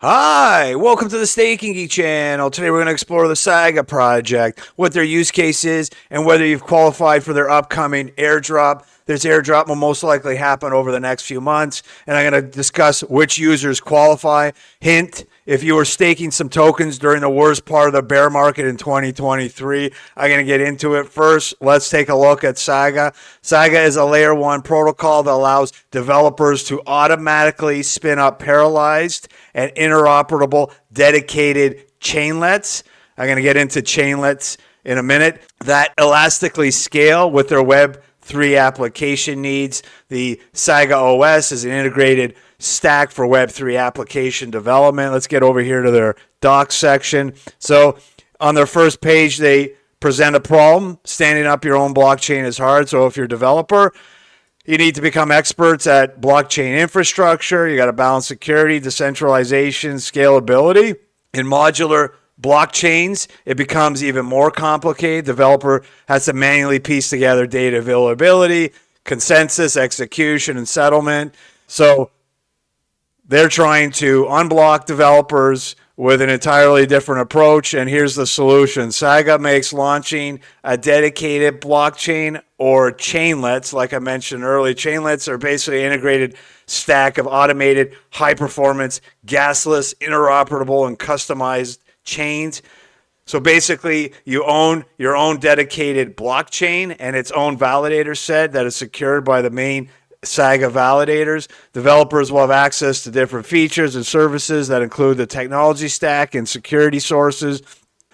Hi, welcome to the Staking Geek channel. Today we're going to explore the Saga project, what their use case is, and whether you've qualified for their upcoming airdrop. This airdrop will most likely happen over the next few months, and I'm going to discuss which users qualify. Hint, if you were staking some tokens during the worst part of the bear market in 2023, I'm going to get into it. First, let's take a look at Saga. Saga is a layer 1 protocol that allows developers to automatically spin up parallelized and interoperable dedicated chainlets. I'm going to get into chainlets in a minute that elastically scale with their Web3 application needs. The Saga OS is an integrated stack for Web3 application development. Let's get over here to their docs section. So on their first page, they present a problem. Standing up your own blockchain is hard. So if you're a developer, you need to become experts at blockchain infrastructure. You got to balance security, decentralization, scalability. In modular blockchains, it becomes even more complicated. Developer has to manually piece together data availability, consensus, execution, and settlement. So they're trying to unblock developers with an entirely different approach, and here's the solution. Saga makes launching a dedicated blockchain or chainlets, like I mentioned earlier. Chainlets are basically an integrated stack of automated, high-performance, gasless, interoperable, and customized chains. So basically, you own your own dedicated blockchain and its own validator set that is secured by the main Saga validators. Developers will have access to different features and services that include the technology stack and security sources.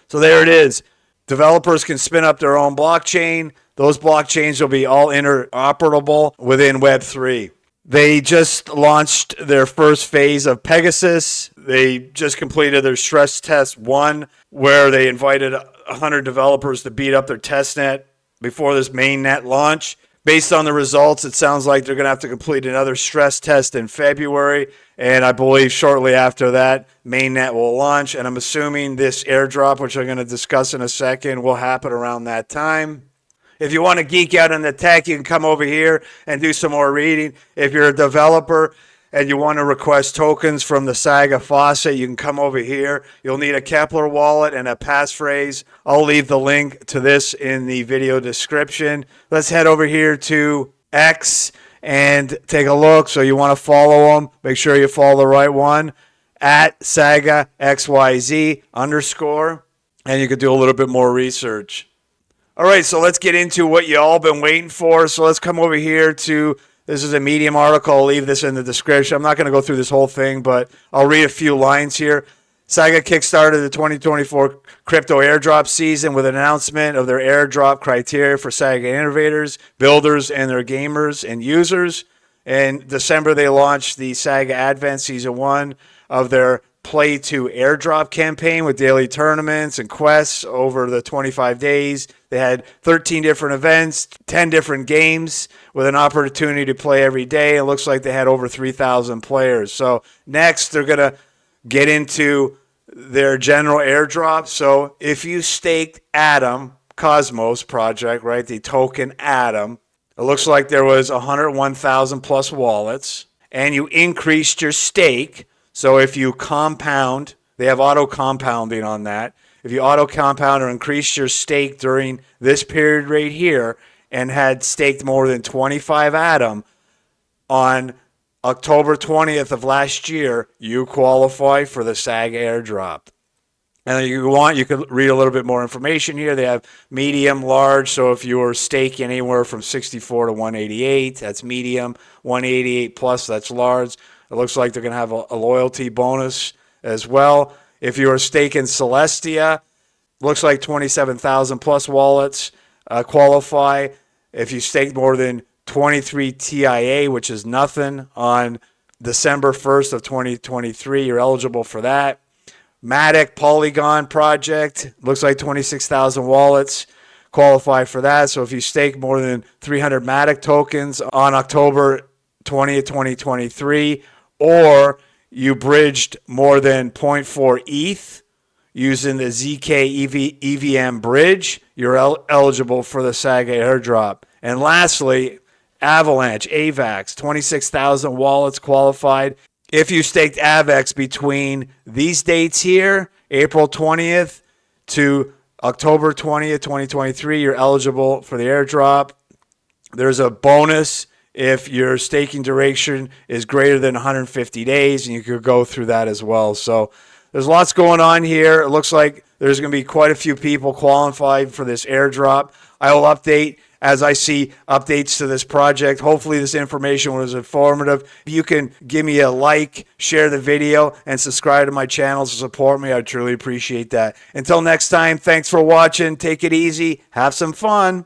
So there it is. Developers can spin up their own blockchain. Those blockchains will be all interoperable within Web3. They just launched their first phase of Pegasus. They just completed their stress test 1, where they invited 100 developers to beat up their testnet before this mainnet launch. Based on the results, it sounds like they're going to have to complete another stress test in February, and I believe shortly after that, mainnet will launch, and I'm assuming this airdrop, which I'm going to discuss in a second, will happen around that time. If you want to geek out on the tech, you can come over here and do some more reading. If you're a developer and you want to request tokens from the Saga faucet, you can come over here. You'll need a Kepler wallet and a passphrase. I'll leave the link to this in the video description. Let's head over here to X and take a look. So you want to follow them. Make sure you follow the right one, at Saga XYZ _. And you can do a little bit more research. All right, so let's get into what you all been waiting for. So let's come over here to, this is a Medium article. I'll leave this in the description. I'm not going to go through this whole thing, but I'll read a few lines here. Saga kickstarted the 2024 crypto airdrop season with an announcement of their airdrop criteria for Saga innovators, builders, and their gamers and users. In December, they launched the Saga Advent Season 1 of their Play to Airdrop campaign with daily tournaments and quests over the 25 days. They had 13 different events, 10 different games with an opportunity to play every day. It looks like they had over 3,000 players. So next, they're going to get into their general airdrop. So if you staked Atom Cosmos project, right, the token Atom, it looks like there was 101,000 plus wallets, and you increased your stake. So if you compound, they have auto compounding on that. If you auto compound or increase your stake during this period right here and had staked more than 25 Atom on October 20th of last year, you qualify for the Saga airdrop. And if you want, you can read a little bit more information here. They have medium, large. So if you're staking anywhere from 64 to 188, that's medium. 188 plus, that's large. It looks like they're going to have a loyalty bonus as well. If you are staking Celestia, looks like 27,000 plus wallets qualify. If you stake more than 23 TIA, which is nothing, on December 1st of 2023, you're eligible for that. Matic Polygon project, looks like 26,000 wallets qualify for that. So if you stake more than 300 Matic tokens on October 20th, 2023, or you bridged more than 0.4 ETH using the ZK EVM bridge, you're eligible for the Saga airdrop. And lastly, Avalanche, AVAX, 26,000 wallets qualified. if you staked AVEX between these dates here, April 20th to October 20th, 2023, you're eligible for the airdrop. There's a bonus if your staking duration is greater than 150 days, and you could go through that as well. So there's lots going on here. It looks like there's going to be quite a few people qualified for this airdrop. I will update as I see updates to this project. Hopefully this information was informative. If you can give me a like, share the video, and subscribe to my channel to support me, I'd truly appreciate that. Until next time, thanks for watching. Take it easy. Have some fun.